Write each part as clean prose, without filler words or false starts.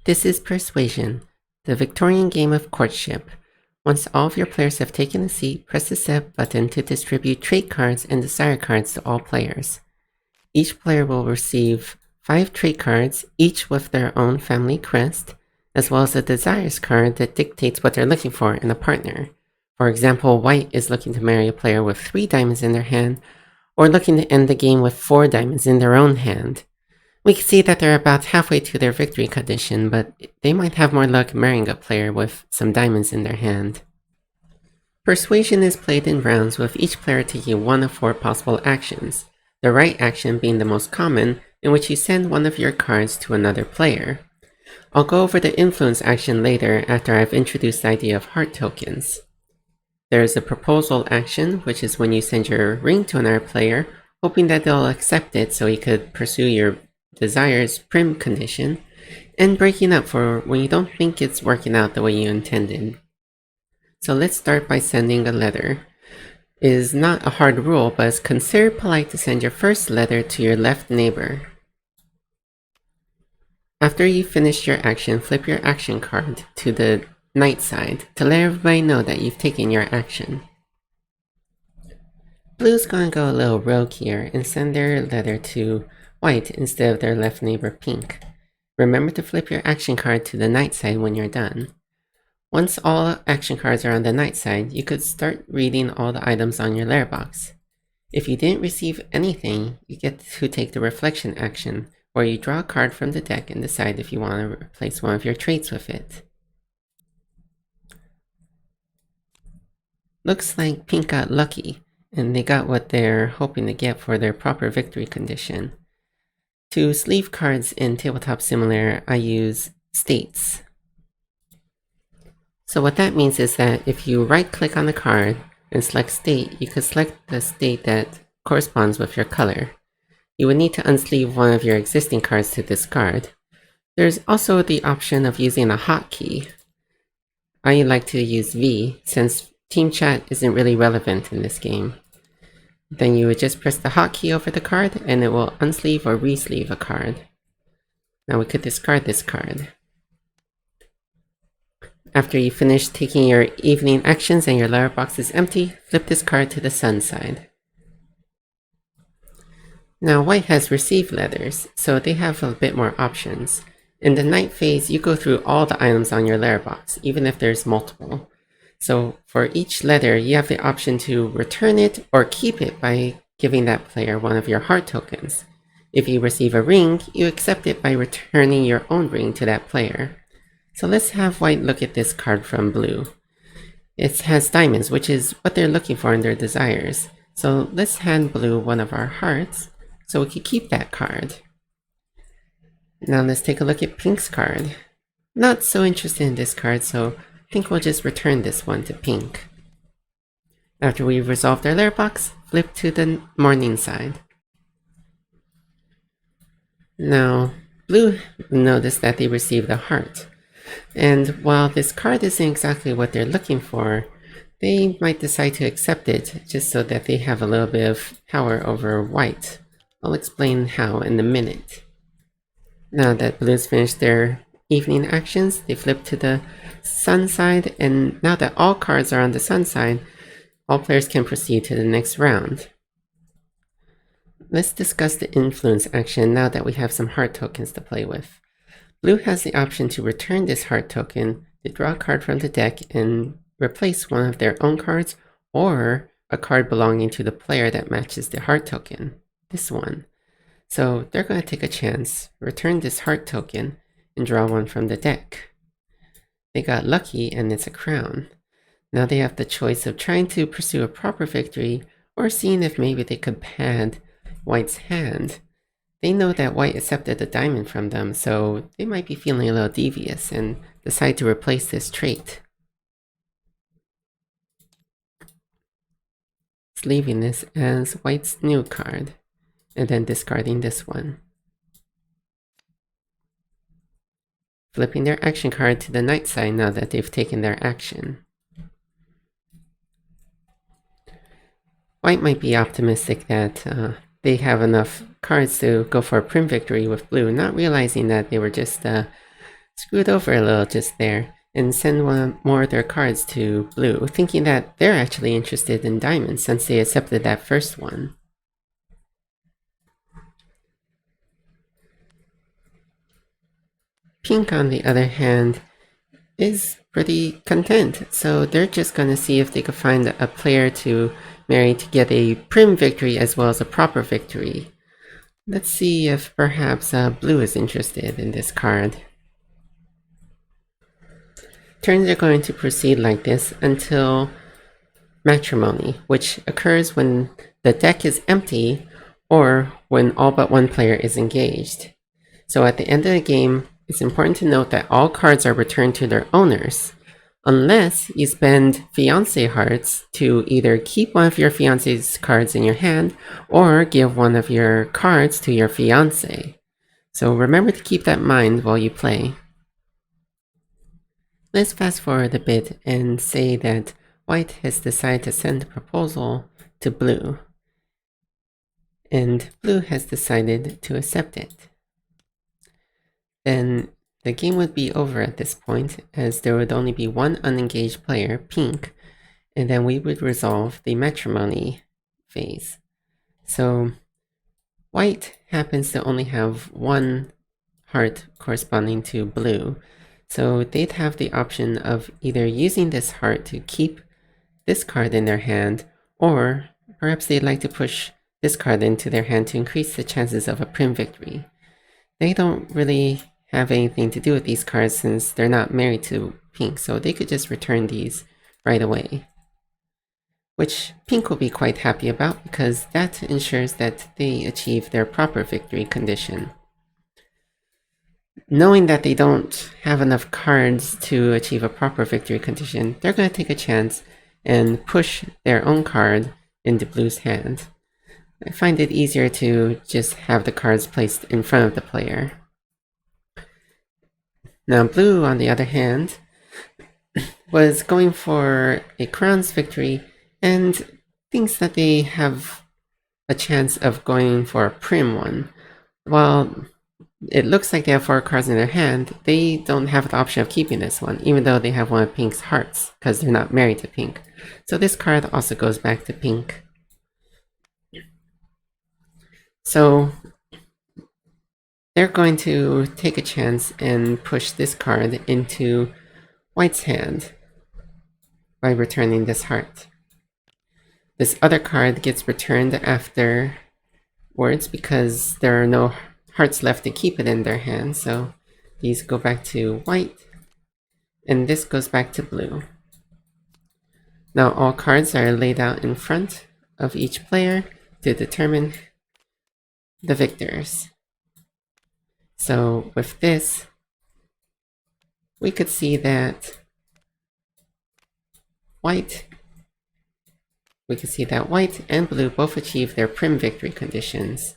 This is Persuasion, the Victorian game of courtship. Once all of your players have taken a seat, press the set button to distribute trait cards and desire cards to all players. Each player will receive 5 trait cards, each with their own family crest, as well as a desires card that dictates what they're looking for in a partner. For example, white is looking to marry a player with 3 diamonds in their hand, or looking to end the game with 4 diamonds in their own hand. We can see that they're about halfway to their victory condition, but they might have more luck marrying a player with some diamonds in their hand. Persuasion is played in rounds with each player taking one of 4 possible actions, the right action being the most common, in which you send one of your cards to another player. I'll go over the influence action later after I've introduced the idea of heart tokens. There is a proposal action, which is when you send your ring to another player, hoping that they'll accept it so you could pursue your desires prim condition, and breaking up for when you don't think it's working out the way you intended. So let's start by sending a letter. It is not a hard rule, but it's considered polite to send your first letter to your left neighbor. After you finish your action, flip your action card to the night side to let everybody know that you've taken your action. Blue's gonna go a little rogue here and send their letter to white instead of their left neighbor pink. Remember to flip your action card to the night side when you're done. Once all action cards are on the night side, you could start reading all the items on your letterbox. If you didn't receive anything, you get to take the reflection action, where you draw a card from the deck and decide if you want to replace one of your traits with it. Looks like pink got lucky, and they got what they're hoping to get for their proper victory condition. To sleeve cards in Tabletop Simulator, I use states. So what that means is that if you right-click on the card and select state, you could select the state that corresponds with your color. You would need to unsleeve one of your existing cards to discard. There's also the option of using a hotkey. I like to use V, since team chat isn't really relevant in this game. Then you would just press the hotkey over the card and it will unsleeve or resleeve a card. Now we could discard this card. After you finish taking your evening actions and your letterbox is empty, flip this card to the sun side. Now white has received letters, so they have a bit more options. In the night phase, you go through all the items on your letterbox, even if there's multiple. So for each letter, you have the option to return it or keep it by giving that player one of your heart tokens. If you receive a ring, you accept it by returning your own ring to that player. So let's have white look at this card from blue. It has diamonds, which is what they're looking for in their desires. So let's hand blue one of our hearts, so we can keep that card. Now let's take a look at pink's card. Not so interested in this card, so I think we'll just return this one to pink. After we've resolved our letterbox, flip to the morning side. Now, blue noticed that they received a heart. And while this card isn't exactly what they're looking for, they might decide to accept it just so that they have a little bit of power over white. I'll explain how in a minute. Now that blue's finished their evening actions, they flip to the sun side, and now that all cards are on the sun side, all players can proceed to the next round. Let's discuss the influence action now that we have some heart tokens to play with. Blue has the option to return this heart token, to draw a card from the deck and replace one of their own cards, or a card belonging to the player that matches the heart token, this one. So they're going to take a chance, return this heart token, and draw one from the deck. They got lucky and it's a crown. Now they have the choice of trying to pursue a proper victory or seeing if maybe they could pad white's hand. They know that white accepted the diamond from them, so they might be feeling a little devious and decide to replace this trait. Sleeving this as white's new card, and then discarding this one. Flipping their action card to the night side now that they've taken their action. White might be optimistic that they have enough cards to go for a prim victory with blue, not realizing that they were just screwed over a little just there and send one more of their cards to blue, thinking that they're actually interested in diamonds since they accepted that first one. Pink, on the other hand, is pretty content, so they're just gonna see if they could find a player to marry to get a prim victory as well as a proper victory. Let's see if perhaps blue is interested in this card. Turns are going to proceed like this until matrimony, which occurs when the deck is empty or when all but one player is engaged. So at the end of the game, it's important to note that all cards are returned to their owners, unless you spend fiancé hearts to either keep one of your fiancé's cards in your hand or give one of your cards to your fiancé. So remember to keep that in mind while you play. Let's fast forward a bit and say that white has decided to send a proposal to blue, and blue has decided to accept it. Then the game would be over at this point, as there would only be one unengaged player, pink, and then we would resolve the matrimony phase. So white happens to only have one heart corresponding to blue, so they'd have the option of either using this heart to keep this card in their hand, or perhaps they'd like to push this card into their hand to increase the chances of a prim victory. They don't really have anything to do with these cards since they're not married to pink, so they could just return these right away. Which pink will be quite happy about because that ensures that they achieve their proper victory condition. Knowing that they don't have enough cards to achieve a proper victory condition, they're going to take a chance and push their own card into blue's hand. I find it easier to just have the cards placed in front of the player. Now blue, on the other hand, was going for a crown's victory and thinks that they have a chance of going for a prim one. While it looks like they have 4 cards in their hand, they don't have the option of keeping this one, even though they have one of pink's hearts, because they're not married to pink. So this card also goes back to pink. So they're going to take a chance and push this card into white's hand by returning this heart. This other card gets returned afterwards because there are no hearts left to keep it in their hand, so these go back to white, and this goes back to blue. Now all cards are laid out in front of each player to determine the victors. So with this, we could see that white and blue both achieve their prim victory conditions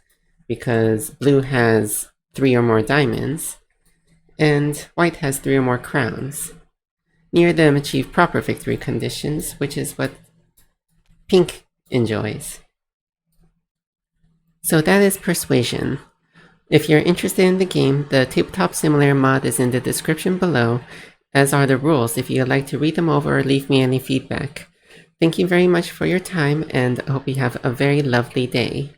because blue has 3 or more diamonds and white has 3 or more crowns. Neither of them achieve proper victory conditions, which is what pink enjoys. So that is Persuasion. If you're interested in the game, the Tabletop Simulator mod is in the description below, as are the rules if you'd like to read them over or leave me any feedback. Thank you very much for your time, and I hope you have a very lovely day.